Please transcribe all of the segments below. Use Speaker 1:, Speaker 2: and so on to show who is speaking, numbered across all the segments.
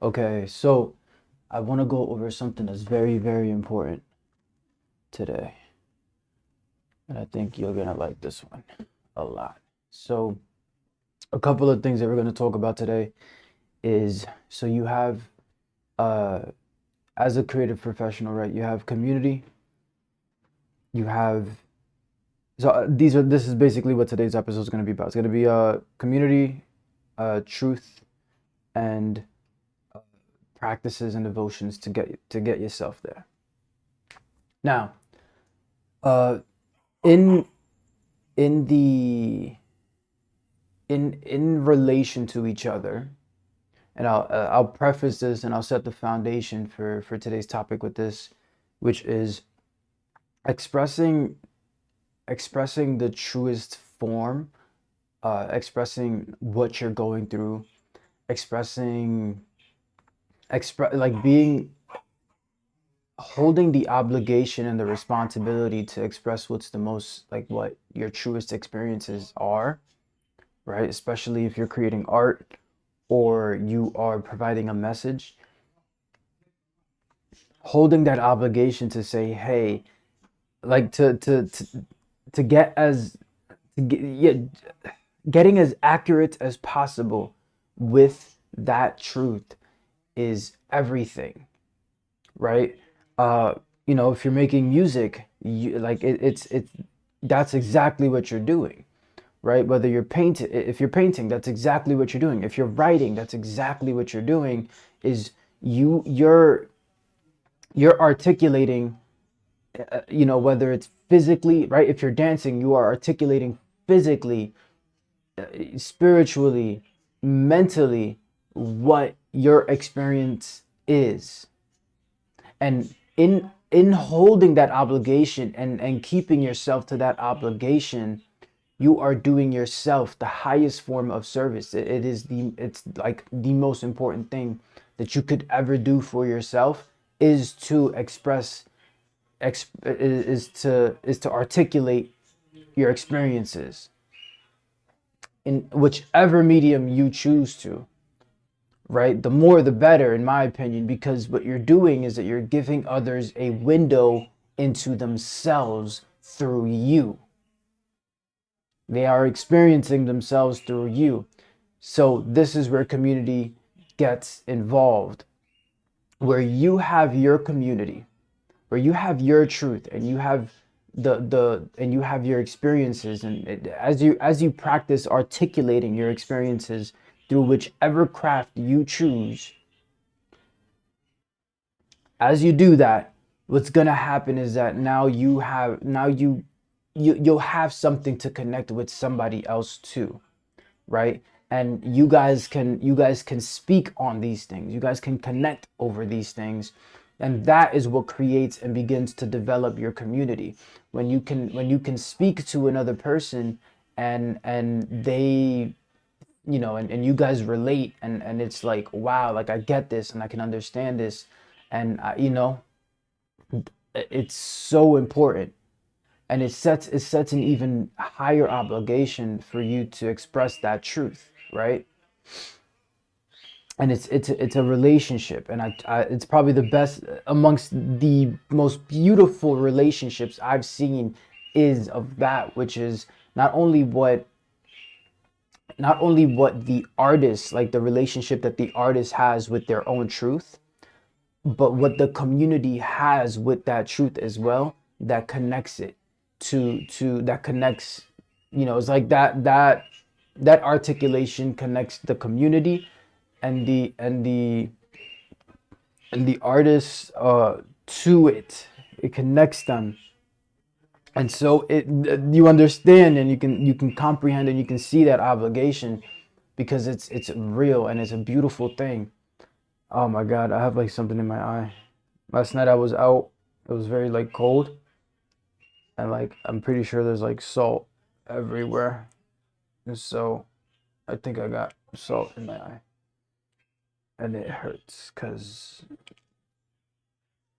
Speaker 1: Okay, so I want to go over something that's very, very important today. And I think you're going to like this one a lot. So, a couple of things that we're going to talk about today is so you have, uh, as a creative professional, right? You have community, you have, this is basically what today's episode is going to be about. It's going to be community, truth, and practices and devotions to get yourself there. Now, uh, in in the in relation to each other, and I'll preface this and I'll set the foundation for today's topic with this, which is expressing expressing the truest form, expressing what you're going through, expressing express like being holding the obligation and the responsibility to express what's the most like what your truest experiences are, right? Especially if you're creating art or you are providing a message, holding that obligation to say, hey, like to get as to get, yeah, getting as accurate as possible with that truth is everything, right? Uh, if you're making music, it's that's exactly what you're doing, right? Whether you're painting, if you're painting, that's exactly what you're doing. If you're writing, that's exactly what you're doing. Is you're articulating, whether it's physically, right? If you're dancing, you are articulating physically, spiritually, mentally, what your experience is. And in holding that obligation and keeping yourself to that obligation, you are doing yourself the highest form of service. It's like the most important thing that you could ever do for yourself is to is to articulate your experiences in whichever medium you choose to, right? The more the better, in my opinion, because what you're doing is that you're giving others a window into themselves through you. They are experiencing themselves through you. So this is where community gets involved, where you have your community, where you have your truth, and you have and you have your experiences, and as you practice articulating your experiences through whichever craft you choose. As you do that, what's gonna happen is that you'll have something to connect with somebody else too, right? And you guys can speak on these things. You guys can connect over these things. And that is what creates and begins to develop your community. When you can speak to another person and they and you guys relate, and it's like, wow, like I get this and I can understand this, and it's so important, and it sets an even higher obligation for you to express that truth, right? And it's a relationship, and it's probably the best amongst the most beautiful relationships I've seen, is of that which is not only what the artist, like the relationship that the artist has with their own truth, but what the community has with that truth as well, that connects it to that connects, it's like that articulation connects the community and the artists to it. It connects them, and so you understand, and you can comprehend, and you can see that obligation, because it's real and it's a beautiful thing. Oh my God, I have like something in my eye. Last night I was out. It was very like cold, and like I'm pretty sure there's like salt everywhere. And so I think I got salt in my eye, and it hurts because,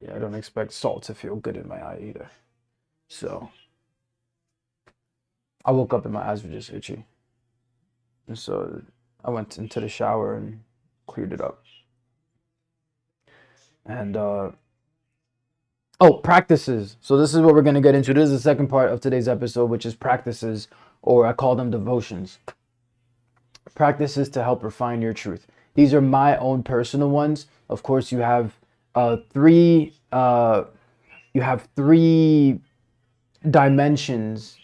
Speaker 1: yeah, I don't expect salt to feel good in my eye either. So I woke up and my eyes were just itchy, and so I went into the shower and cleared it up. And oh, practices. So this is what we're going to get into. This is the second part of today's episode, which is practices, or I call them devotions. Practices to help refine your truth. These are my own personal ones. Of course, three you have three dimensions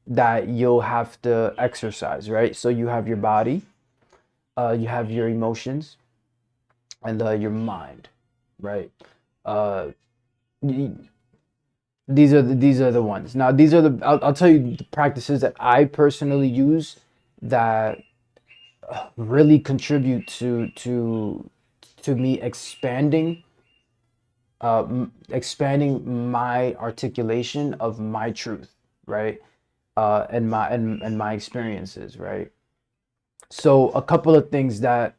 Speaker 1: that you'll have to exercise, right? So you have your body, you have your emotions, and your mind, right? Uh, these are the ones. Now these are the I'll tell you the practices that I personally use that really contribute to me expanding my articulation of my truth, right? And my experiences, right? So a couple of things that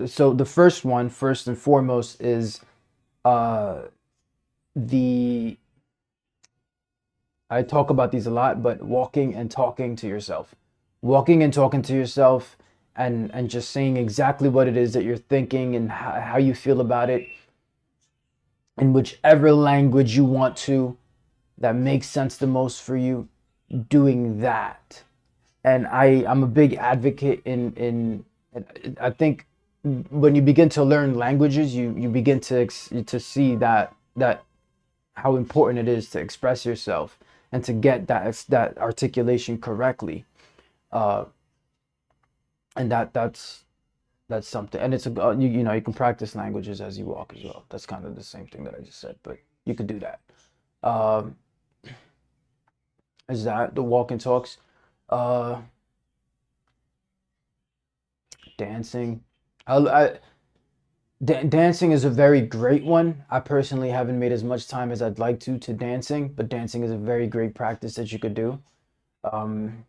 Speaker 1: so the first one, first and foremost, is uh the I talk about these a lot, but walking and talking to yourself. Walking and talking to yourself and just saying exactly what it is that you're thinking and how you feel about it in whichever language you want to, that makes sense the most for you, doing that. And I'm a big advocate in I think when you begin to learn languages, you begin to see that how important it is to express yourself and to get that articulation correctly. Uh, and that's something. And it's you know, you can practice languages as you walk as well. That's kind of the same thing that I just said, but you could do that. Um, is that the walk and talks? Uh, dancing. I dancing is a very great one. I personally haven't made as much time as I'd like to dancing, but dancing is a very great practice that you could do. Um,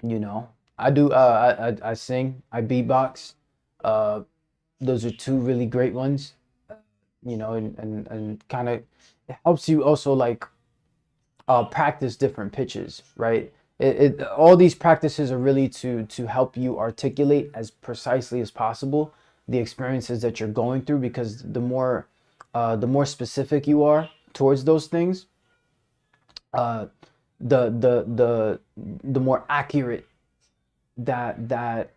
Speaker 1: you know, I do. I sing. I beatbox. Uh, those are two really great ones. You know, and kind of it helps you also like practice different pitches, right? All these practices are really to help you articulate as precisely as possible the experiences that you're going through, because the more specific you are towards those things, uh, the more accurate that the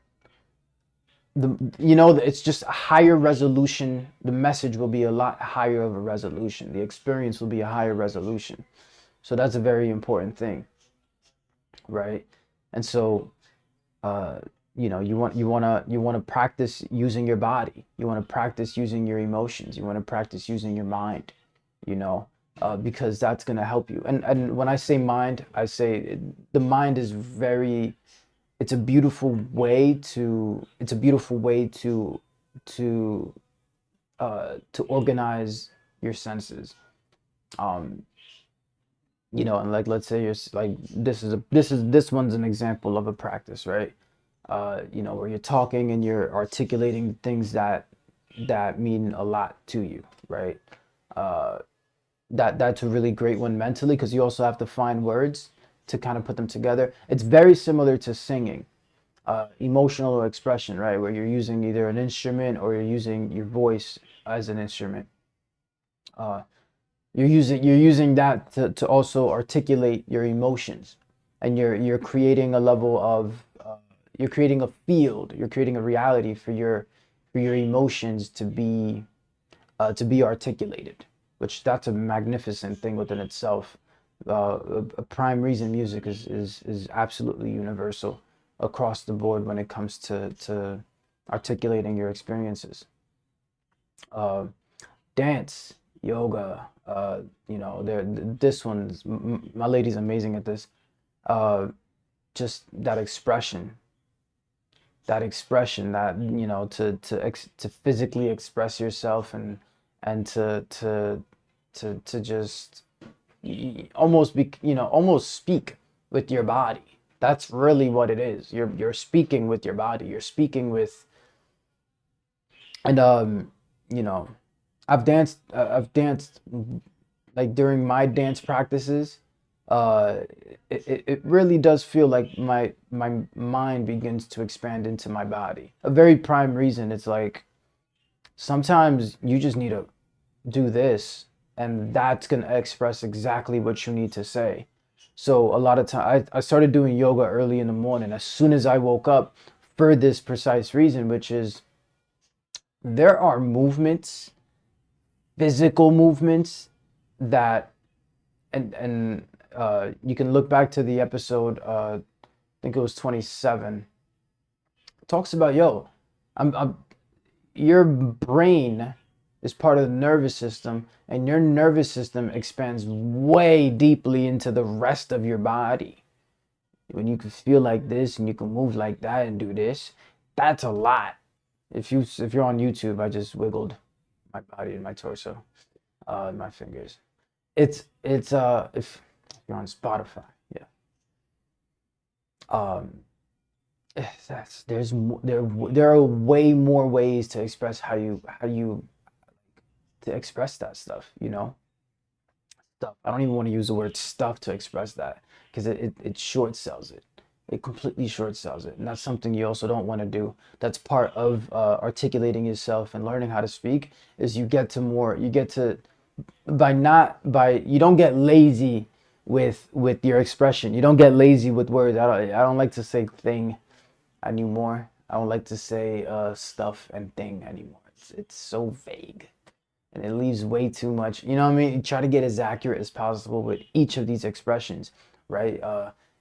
Speaker 1: you know it's just a higher resolution. The message will be a lot higher of a resolution. The experience will be a higher resolution. So that's a very important thing, right? And so uh, you know, you want to practice using your body. You want to practice using your emotions. You want to practice using your mind. You know, because that's gonna help you. And when I say mind, I say the mind is very. It's a beautiful way to. It's a beautiful way to to organize your senses. Um, you know, and like let's say you're like this one's an example of a practice, right? You know, where you're talking and you're articulating things that mean a lot to you, right? Uh, that's a really great one mentally, because you also have to find words to kind of put them together. It's very similar to singing, emotional expression, right? Where you're using either an instrument or you're using your voice as an instrument. Uh, you're using that to also articulate your emotions, and you're creating a level of you're creating a field, you're creating a reality for your emotions to be articulated, which that's a magnificent thing within itself. A prime reason music is absolutely universal across the board when it comes to articulating your experiences. Uh, Dance, yoga, you know, this one's my lady's amazing at this. Uh, just that expression, that you know, to physically express yourself and to just almost be, you know, almost speak with your body. That's really what it is. You're speaking with your body. You're speaking with and you know, I've danced like during my dance practices. uh it really does feel like my mind begins to expand into my body. A very prime reason, it's like Sometimes you just need to do this, and that's going to express exactly what you need to say. So a lot of time I started doing yoga early in the morning as soon as I woke up, for this precise reason, which is there are movements, physical movements, that you can look back to the episode, I think it was 27. It talks about, yo, I'm your brain is part of the nervous system, and your nervous system expands way deeply into the rest of your body. When you can feel like this and you can move like that and do this, that's a lot. If you're on YouTube, I just wiggled my body and my torso, my fingers. If you're on Spotify, yeah. Um, that's there are way more ways to express how you to express that stuff. Stuff. I don't even want to use the word stuff to express that, because it short sells it. It completely short sells it, and that's something you also don't want to do. That's part of articulating yourself and learning how to speak. Is you get to by you don't get lazy with your expression. You don't get lazy with words. I don't like to say thing anymore. I don't like to say stuff and thing anymore. It's so vague, and it leaves way too much. You know what I mean? You try to get as accurate as possible with each of these expressions, right?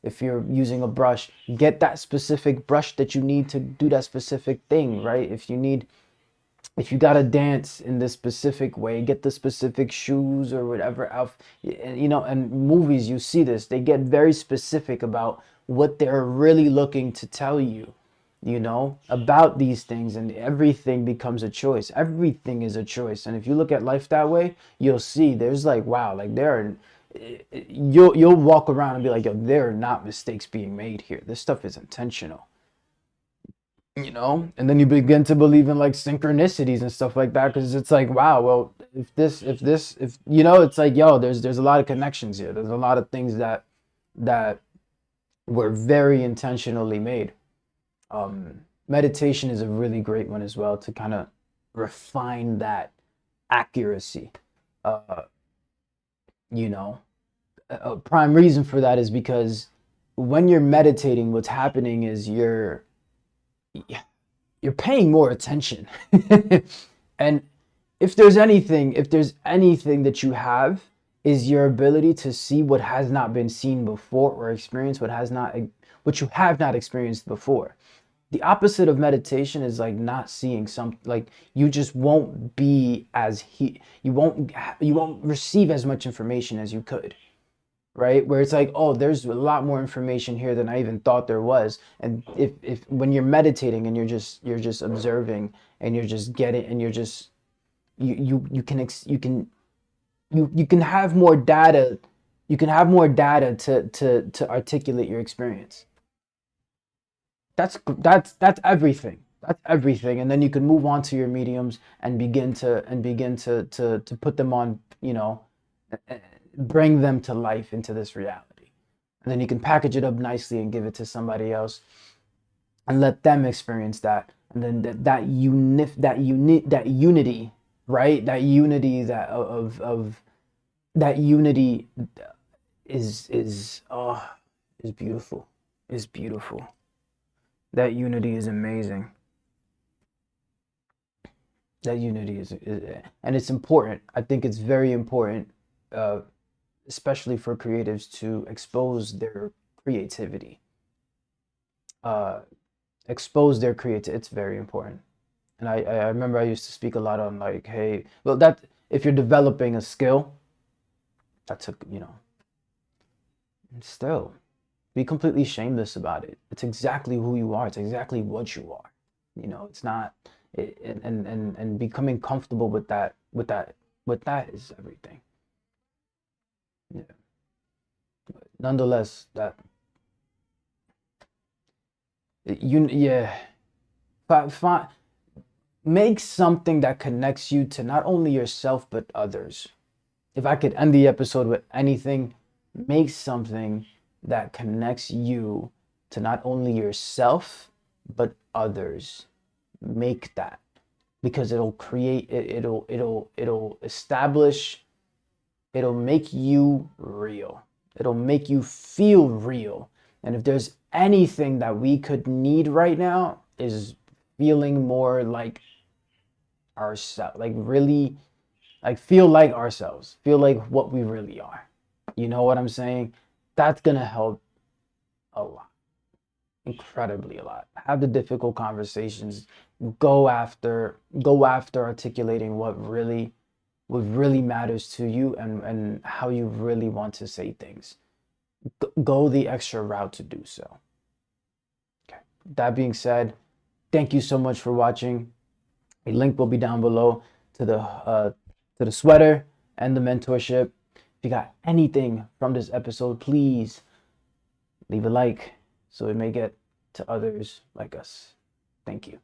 Speaker 1: If you're using a brush, get that specific brush that you need to do that specific thing, right? If you gotta dance in this specific way, get the specific shoes or whatever outfit. And movies, you see this, they get very specific about what they're really looking to tell you, about these things, and everything becomes a choice. Everything is a choice. And if you look at life that way, you'll see there's like, wow, like you'll walk around and be like, yo, there are not mistakes being made here. This stuff is intentional. And then you begin to believe in like synchronicities and stuff like that, because it's like, wow, well, if it's like, yo, there's a lot of connections here. There's a lot of things that were very intentionally made. Meditation is a really great one as well, to kind of refine that accuracy. uh you know a prime reason for that is because when you're meditating, what's happening is you're paying more attention. And if there's anything that you have, is your ability to see what has not been seen before, or experience what you have not experienced before. The opposite of meditation is like not seeing some, like you just won't be as you won't receive as much information as you could, right? Where it's like, oh, there's a lot more information here than I even thought there was. And if when you're meditating and you're just observing, and you're just getting, and you're just you can have more data. You can have more data to articulate your experience. That's everything. That's everything. And then you can move on to your mediums, and begin to put them on, bring them to life into this reality. And then you can package it up nicely and give it to somebody else, and let them experience that. And then that unity, right? That unity, that unity is beautiful. Is beautiful. That unity is amazing. That unity and it's important. I think it's very important, uh, especially for creatives, to expose their creativity. Uh, Expose their creativity. It's very important. And I remember I used to speak a lot on, like, hey, well, that if you're developing a skill, that's a, still be completely shameless about it. It's exactly who you are. It's exactly what you are. It's not, and becoming comfortable with that is everything. Yeah. Nonetheless, that yeah, fi- make something that connects you to not only yourself but others. If I could end the episode with anything, make something that connects you to not only yourself but others. Make that. because it'll create it, it'll establish, it'll make you real. It'll make you feel real. And if there's anything that we could need right now is feeling more like ourselves, like really, like feel like ourselves, feel like what we really are. You know what I'm saying? That's gonna help a lot, incredibly a lot. Have the difficult conversations. Go after articulating what really matters to you, and how you really want to say things. Go the extra route to do so. Okay. That being said, thank you so much for watching. A link will be down below to the sweater and the mentorship. If you got anything from this episode, please leave a like so it may get to others like us. Thank you.